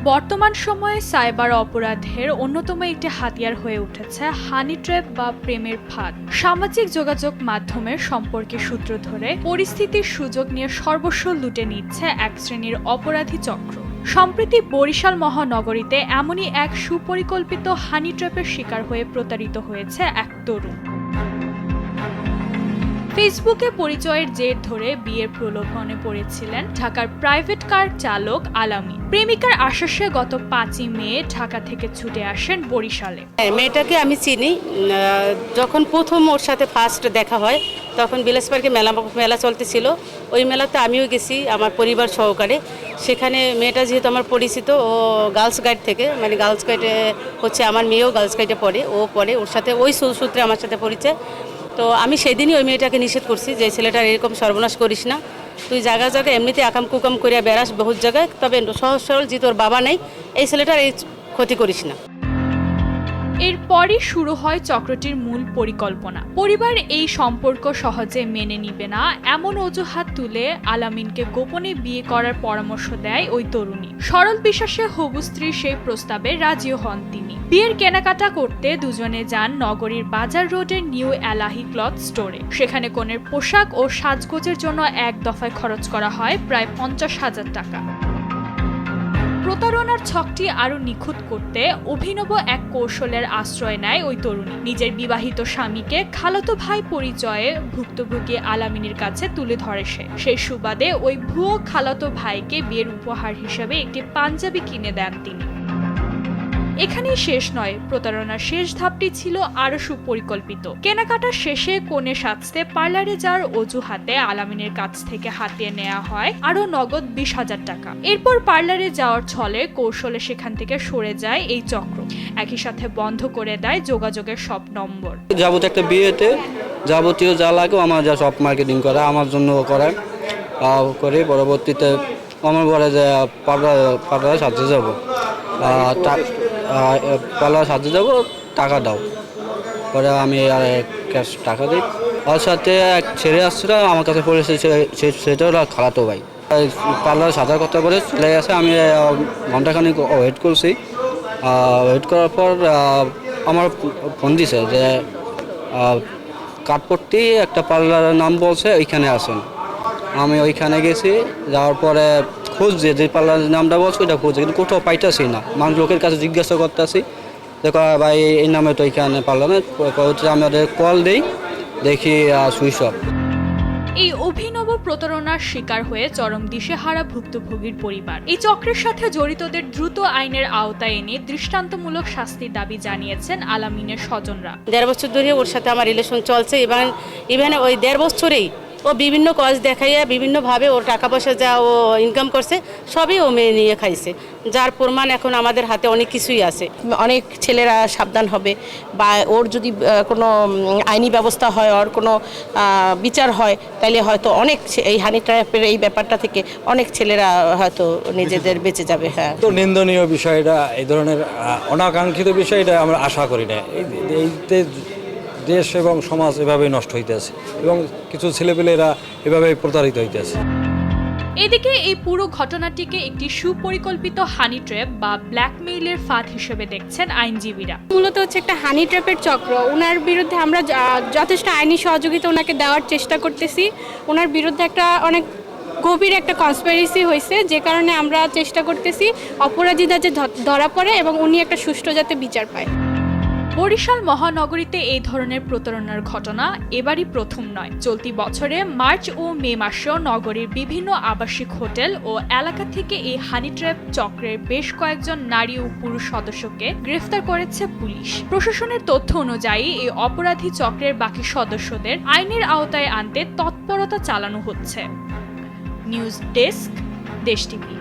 বর্তমান সময়ে সাইবার অপরাধের অন্যতম একটি হাতিয়ার হয়ে উঠেছে হানি ট্র্যাপ বা প্রেমের ফাঁদ। সামাজিক যোগাযোগ মাধ্যমের সম্পর্কে সূত্র ধরে পরিস্থিতির সুযোগ নিয়ে সর্বস্ব লুটে নিচ্ছে এক শ্রেণীর অপরাধী চক্র। সম্প্রতি বরিশাল মহানগরীতে এমনই এক সুপরিকল্পিত হানি ট্র্যাপের শিকার হয়ে প্রতারিত হয়েছে এক তরুণ। ফেসবুকে পরিচয়ের জের ধরে বিয়ের প্রলোভনে পড়েছিলেন ঢাকার প্রাইভেট কার চালক আলামিন। প্রেমিকার আশ্বাসে গত 5ই মে ঢাকা থেকে ছুটে আসেন বরিশালে। মেয়েটাকে আমি চিনি, যখন প্রথম ওর সাথে ফার্স্ট দেখা হয় তখন বিলাস পার্কে মেলা চলতেছিল। ওই মেলাতে আমিও গেছি আমার পরিবার সহকারে। সেখানে মেয়েটা যেহেতু আমার পরিচিত, ও গার্লস গাইড থেকে, মানে গার্লস গাইডে হচ্ছে আমার মেয়েও গার্লস গাইডে পড়ে, ও পড়ে, ওর সাথে ওই সূত্রে আমার সাথে পরিচয়। তো আমি সেদিনই ওই মেয়েটাকে নিষেধ করছি যে ছেলেটার এরকম সর্বনাশ করিস না, তুই জায়গায় জায়গায় এমনিতে আকাম কুকাম করিয়া বেড়াস বহুত জায়গায়, তবে সহজ সরল যে তোর বাবা নেই, এই ছেলেটার এই ক্ষতি করিস না। এরপরই শুরু হয় চক্রটির মূল পরিকল্পনা। পরিবার এই সম্পর্ক সহজে মেনে নিবে না এমন অজুহাত তুলে আলামিনকে গোপনে বিয়ে করার পরামর্শ দেয় ওই তরুণী। সরল বিশ্বাসে হবু স্ত্রীর সেই প্রস্তাবে রাজিও হন তিনি। বিয়ের কেনাকাটা করতে দুজনে যান নগরীর বাজার রোডের নিউ এলাহি ক্লথ স্টোরে। সেখানে কনের পোশাক ও সাজগোজের জন্য এক দফায় খরচ করা হয় প্রায় 50,000 টাকা। প্রতারণার ছকটি আরো নিখুঁত করতে অভিনব এক কৌশলের আশ্রয় নেয় ওই তরুণী। নিজের বিবাহিত স্বামীকে খালাতো ভাই পরিচয়ে ভুক্তভোগী আলামিনের কাছে তুলে ধরে সে। সেই সুবাদে ওই ভুয়ো খালাতো ভাইকে বিয়ের উপহার হিসেবে একটি পাঞ্জাবি কিনে দেন তিনি। এখানেই শেষ নয়, প্রতারণার শেষ ধাপটি ছিল আরো সুপরিকল্পিত। কেনাকাটা শেষে কনে সাজতে পার্লারে যাওয়ার অজুহাতে আলামিনের কাছ থেকে হাতিয়ে নেওয়া হয় আরো নগদ 20,000 টাকা। এরপর পার্লারে যাওয়ার ছলে কৌশলে সেখান থেকে সরে যায় এই চক্র। একই সাথে বন্ধ করে দেয় যোগাযোগের সব নম্বর। যাবতীয় একটা বিয়েতে যাবতীয় যা লাগে আমার যা সব মার্কেটিং করে আমার জন্য করে পরবর্তীতে আমার বলে যে পার্লারে সাজতে যাবো, পার্লার সাজতে যাবো, টাকা দাও। পরে আমি আর ক্যাশ টাকা দিই। ওর সাথে এক ছেলে আসছিল আমার কাছে পড়েছে, সেটা হলো খালাতো ভাই। পার্লার সাজার কথা বলে চলে গেছে। আমি ঘন্টাখানিক ওয়েট করছি। ওয়েট করার পর আমার ফোন দিছে যে কাঠপট্টি একটা পার্লারের নাম বলছে, ওইখানে আসেন। আমি ওইখানে গেছি, যাওয়ার পরে খুঁজছি যে পার্লারের নামটা বলছে ওইটা খুঁজছি, কিন্তু কোথাও পাইতেছি না। মানুষ লোকের কাছে জিজ্ঞাসা করতেছি, দেখো ভাই এই নামে তো ওইখানে পার্লারে। আমাদের কল দিই, দেখি সুইচ অফ। এই অভিনব প্রতারণার শিকার হয়ে চরম দিশেহারা ভুক্তভোগীর পরিবার। এই চক্রের সাথে জড়িতদের দ্রুত আইনের আওতায় এনে দৃষ্টান্তমূলক শাস্তির দাবি জানিয়েছেন আলামিনের স্বজনরা। 1.5 বছর ধরে ওর সাথে আমার রিলেশন চলছে। ইভেন ওই 1.5 বছরেই ও বিভিন্ন কাজ দেখাইয়া বিভিন্নভাবে ওর টাকা পয়সা যা ও ইনকাম করছে সবই ও মেয়ে নিয়ে খাইছে, যার প্রমাণ এখন আমাদের হাতে অনেক কিছুই আছে। অনেক ছেলেরা সাবধান হবে, বা ওর যদি কোনো আইনি ব্যবস্থা হয়, ওর কোনো বিচার হয়, তাইলে হয়তো অনেক এই হানি ট্র্যাপের এই ব্যাপারটা থেকে অনেক ছেলেরা হয়তো নিজেদের বেঁচে যাবে। হ্যাঁ, তো নিন্দনীয় বিষয়টা, এই ধরনের অনাকাঙ্ক্ষিত বিষয়টা আমরা আশা করি না। এইতে দেশ এবং সমাজ এভাবেই নষ্ট হইতেছে এবং কিছু ছেলেপেলেরা এভাবেই প্রতারিত হইতেছে। এদিকে এই পুরো ঘটনাটিকে একটি সুপরিকল্পিত হানি ট্র্যাপ বা ব্ল্যাকমেইলের ফাঁদ হিসেবে দেখছেন আইনজীবীরা। মূলত হচ্ছে একটা হানি ট্র্যাপের চক্র। ওনার বিরুদ্ধে আমরা যথেষ্ট আইনি সহযোগিতা ওনাকে দেওয়ার চেষ্টা করতেছি। ওনার বিরুদ্ধে একটা অনেক গভীর একটা কনস্পিরেসি হয়েছে, যে কারণে আমরা চেষ্টা করতেছি অপরাধীরা যে ধরা পড়ে এবং উনি একটা সুষ্ঠু যাতে বিচার পায়। বরিশাল মহানগরীতে এই ধরনের প্রতারণার ঘটনা এবারই প্রথম নয়। চলতি বছরে মার্চ ও মে মাসেও নগরীর বিভিন্ন আবাসিক হোটেল ও এলাকা থেকে এই হানি ট্র্যাপ চক্রের বেশ কয়েকজন নারী ও পুরুষ সদস্যকে গ্রেফতার করেছে পুলিশ। প্রশাসনের তথ্য অনুযায়ী এই অপরাধী চক্রের বাকি সদস্যদের আইনের আওতায় আনতে তৎপরতা চালানো হচ্ছে। নিউজ ডেস্ক, দেশ টিভি।